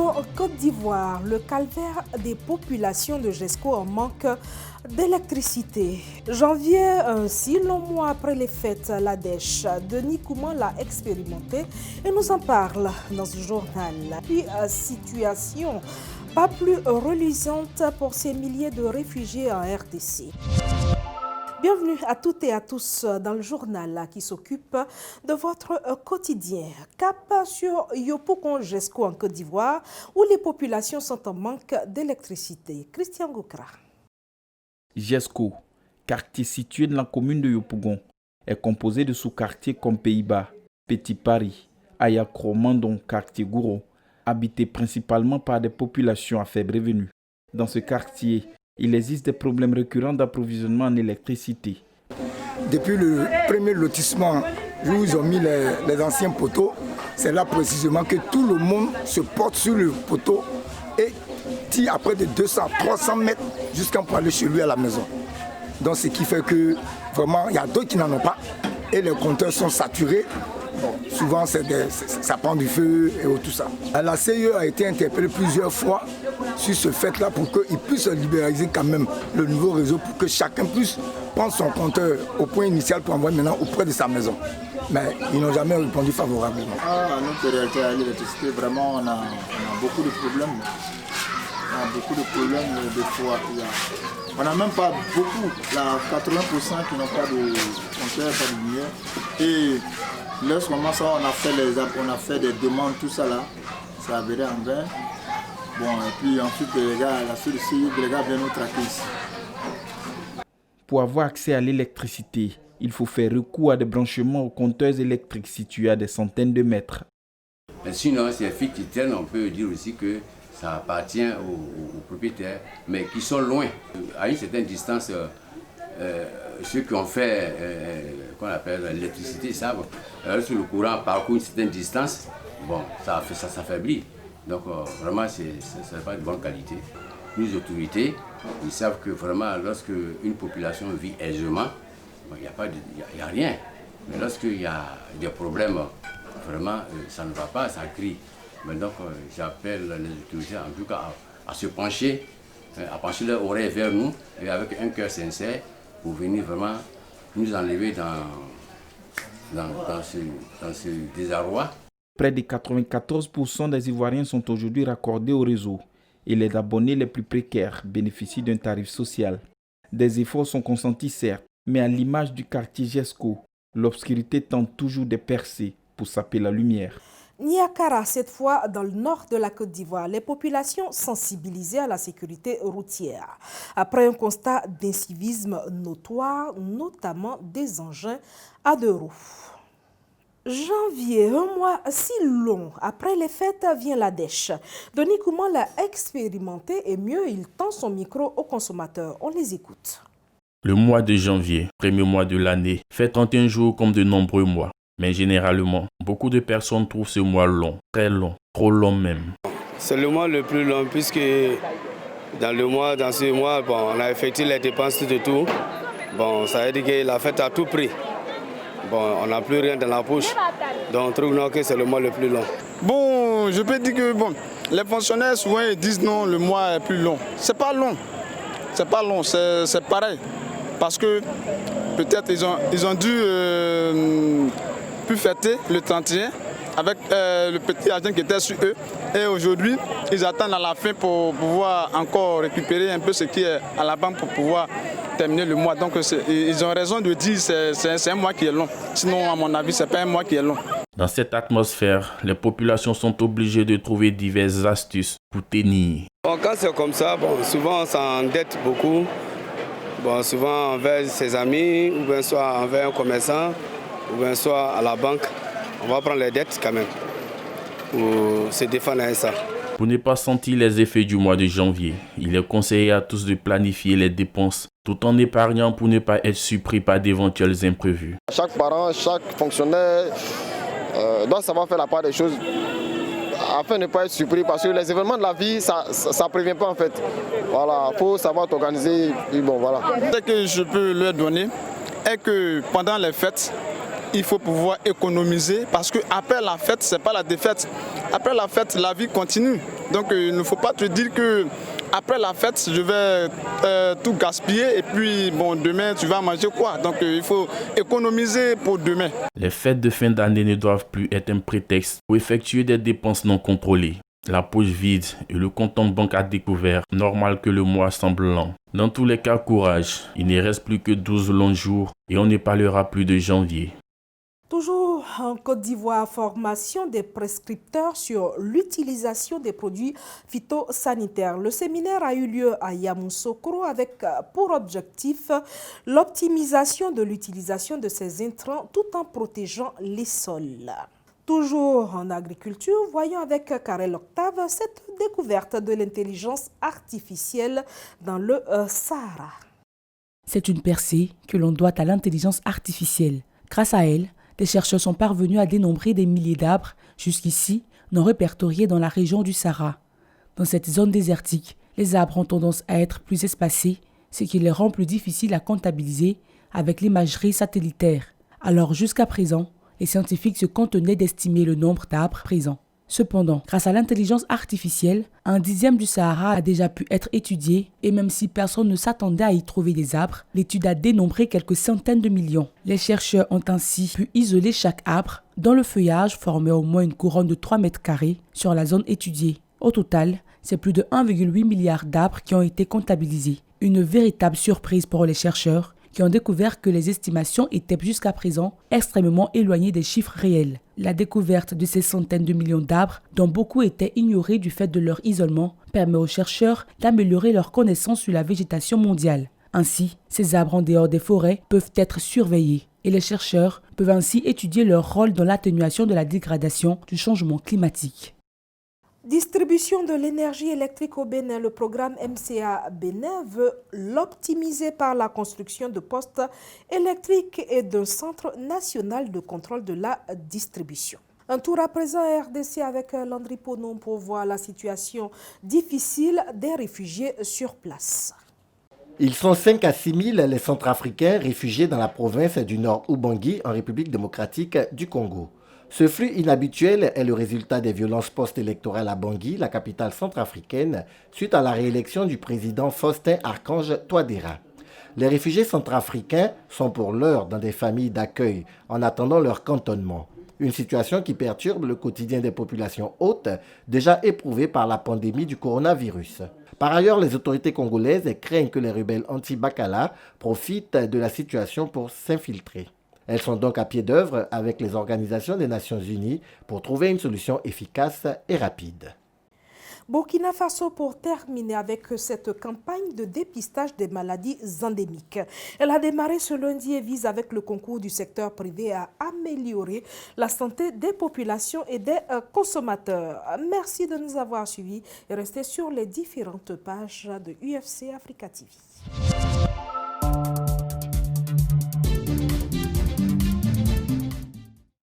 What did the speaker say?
En Côte d'Ivoire, le calvaire des populations de Jesco en manque d'électricité. Janvier, un si long mois après les fêtes, la dèche. Denis Kouman l'a expérimenté et nous en parle dans ce journal. Puis, situation pas plus reluisante pour ces milliers de réfugiés en RDC. Bienvenue à toutes et à tous dans le journal qui s'occupe de votre quotidien. Cap sur Yopougon Jesco en Côte d'Ivoire où les populations sont en manque d'électricité. Christian Goukra. Jesco, quartier situé dans la commune de Yopougon, est composé de sous-quartiers comme Pays-Bas, Petit Paris, Ayakro, Mandon, quartier Gouro, habité principalement par des populations à faible revenu. Dans ce quartier, il existe des problèmes récurrents d'approvisionnement en électricité. Depuis le premier lotissement, où ils ont mis les anciens poteaux, c'est là précisément que tout le monde se porte sur le poteau et tire à près de 200-300 mètres jusqu'à pour aller chez lui à la maison. Donc ce qui fait que vraiment, il y a d'autres qui n'en ont pas et les compteurs sont saturés. Bon, souvent, ça prend du feu et tout ça. La CIE a été interpellée plusieurs fois sur ce fait-là pour qu'ils puissent libéraliser quand même le nouveau réseau pour que chacun puisse prendre son compteur au point initial pour envoyer maintenant auprès de sa maison. Mais ils n'ont jamais répondu favorablement. Notre réalité à l'électricité, vraiment, on a beaucoup de problèmes. On a beaucoup de problèmes des fois. On n'a même pas beaucoup, là, 80% qui n'ont pas de compteur, pas de lumière. Et lorsqu'on a fait des demandes, tout ça là, ça a viré en vain. Bon, et puis ensuite, les gars viennent nous traquer ici. Pour avoir accès à l'électricité, il faut faire recours à des branchements aux compteurs électriques situés à des centaines de mètres. Mais sinon, ces filles qui tiennent, on peut dire aussi que ça appartient aux propriétaires, mais qui sont loin. À une certaine distance, ceux qui ont fait qu'on appelle l'électricité savent, lorsque le courant parcourt une certaine distance, bon, ça s'affaiblit. Donc vraiment, ce n'est pas de bonne qualité. Les autorités, ils savent que vraiment, lorsque une population vit aisément, il n'y a rien. Mais lorsqu'il y a des problèmes, vraiment, ça ne va pas, ça crie. Mais donc, j'appelle les autorités en tout cas à se pencher, à pencher leur oreille vers nous, et avec un cœur sincère, pour venir vraiment nous enlever dans ce désarroi. Près de 94% des Ivoiriens sont aujourd'hui raccordés au réseau et les abonnés les plus précaires bénéficient d'un tarif social. Des efforts sont consentis certes, mais à l'image du quartier Jesco, l'obscurité tente toujours de percer pour saper la lumière. Niakara, cette fois dans le nord de la Côte d'Ivoire, les populations sensibilisées à la sécurité routière. Après un constat d'incivisme notoire, notamment des engins à 2 roues. Janvier, un mois si long après les fêtes vient la dèche. Denis Kouman l'a expérimenté et mieux, il tend son micro aux consommateurs. On les écoute. Le mois de janvier, premier mois de l'année, fait 31 jours comme de nombreux mois. Mais généralement, beaucoup de personnes trouvent ce mois long, très long, trop long même. C'est le mois le plus long puisque dans ce mois, bon, on a effectué les dépenses de tout. Bon, ça veut dire que la fête a tout pris. Bon, on n'a plus rien dans la poche. Donc on trouve que c'est le mois le plus long. Bon, je peux dire que les fonctionnaires souvent ils disent non, le mois est plus long. C'est pas long. C'est pas long, c'est pareil. Parce que peut-être ils ont dû pu fêter le 31 avec le petit argent qui était sur eux. Et aujourd'hui, ils attendent à la fin pour pouvoir encore récupérer un peu ce qui est à la banque pour pouvoir terminer le mois. Donc ils ont raison de dire que c'est un mois qui est long. Sinon, à mon avis, ce n'est pas un mois qui est long. Dans cette atmosphère, les populations sont obligées de trouver diverses astuces pour tenir. Bon, quand c'est comme ça, souvent on s'endette beaucoup. Bon, souvent envers ses amis, ou bien soit envers un commerçant, ou bien soit à la banque. On va prendre les dettes quand même pour se défendre à ça. Pour ne pas sentir les effets du mois de janvier, il est conseillé à tous de planifier les dépenses tout en épargnant pour ne pas être surpris par d'éventuels imprévus. Chaque parent, chaque fonctionnaire doit savoir faire la part des choses afin de ne pas être surpris parce que les événements de la vie, ça ne prévient pas en fait. Voilà, il faut savoir t'organiser. Bon, voilà. Ce que je peux leur donner est que pendant les fêtes, il faut pouvoir économiser parce qu'après la fête, ce n'est pas la défaite. après la fête, la vie continue. Donc il ne faut pas te dire que après la fête, je vais tout gaspiller et puis bon, demain tu vas manger quoi? Donc il faut économiser pour demain. Les fêtes de fin d'année ne doivent plus être un prétexte pour effectuer des dépenses non contrôlées. La poche vide et le compte en banque à découvert, normal que le mois semble lent. Dans tous les cas, courage, il ne reste plus que 12 longs jours et on ne parlera plus de janvier. Toujours en Côte d'Ivoire, formation des prescripteurs sur l'utilisation des produits phytosanitaires. Le séminaire a eu lieu à Yamoussoukro avec pour objectif l'optimisation de l'utilisation de ces intrants tout en protégeant les sols. Toujours en agriculture, voyons avec Karel Octave cette découverte de l'intelligence artificielle dans le Sahara. C'est une percée que l'on doit à l'intelligence artificielle. Grâce à elle, des chercheurs sont parvenus à dénombrer des milliers d'arbres, jusqu'ici non répertoriés dans la région du Sahara. Dans cette zone désertique, les arbres ont tendance à être plus espacés, ce qui les rend plus difficiles à comptabiliser avec l'imagerie satellitaire. Alors jusqu'à présent, les scientifiques se contenaient d'estimer le nombre d'arbres présents. Cependant, grâce à l'intelligence artificielle, 1/10 du Sahara a déjà pu être étudié et même si personne ne s'attendait à y trouver des arbres, l'étude a dénombré quelques centaines de millions. Les chercheurs ont ainsi pu isoler chaque arbre dont le feuillage formait au moins une couronne de 3 mètres carrés sur la zone étudiée. Au total, c'est plus de 1,8 milliard d'arbres qui ont été comptabilisés. Une véritable surprise pour les chercheurs qui ont découvert que les estimations étaient jusqu'à présent extrêmement éloignées des chiffres réels. La découverte de ces centaines de millions d'arbres, dont beaucoup étaient ignorés du fait de leur isolement, permet aux chercheurs d'améliorer leurs connaissances sur la végétation mondiale. Ainsi, ces arbres en dehors des forêts peuvent être surveillés et les chercheurs peuvent ainsi étudier leur rôle dans l'atténuation de la dégradation du changement climatique. Distribution de l'énergie électrique au Bénin. Le programme MCA Bénin veut l'optimiser par la construction de postes électriques et d'un centre national de contrôle de la distribution. Un tour à présent à RDC avec Landry Ponon pour voir la situation difficile des réfugiés sur place. Ils sont 5 à 6 000 les Centrafricains réfugiés dans la province du Nord Ubangi en République démocratique du Congo. Ce flux inhabituel est le résultat des violences post-électorales à Bangui, la capitale centrafricaine, suite à la réélection du président Faustin Archange Touadéra. Les réfugiés centrafricains sont pour l'heure dans des familles d'accueil en attendant leur cantonnement. Une situation qui perturbe le quotidien des populations hautes déjà éprouvées par la pandémie du coronavirus. Par ailleurs, les autorités congolaises craignent que les rebelles anti-Bakala profitent de la situation pour s'infiltrer. Elles sont donc à pied d'œuvre avec les organisations des Nations Unies pour trouver une solution efficace et rapide. Burkina Faso pour terminer avec cette campagne de dépistage des maladies endémiques. Elle a démarré ce lundi et vise avec le concours du secteur privé à améliorer la santé des populations et des consommateurs. Merci de nous avoir suivis et restez sur les différentes pages de UFC Africa TV.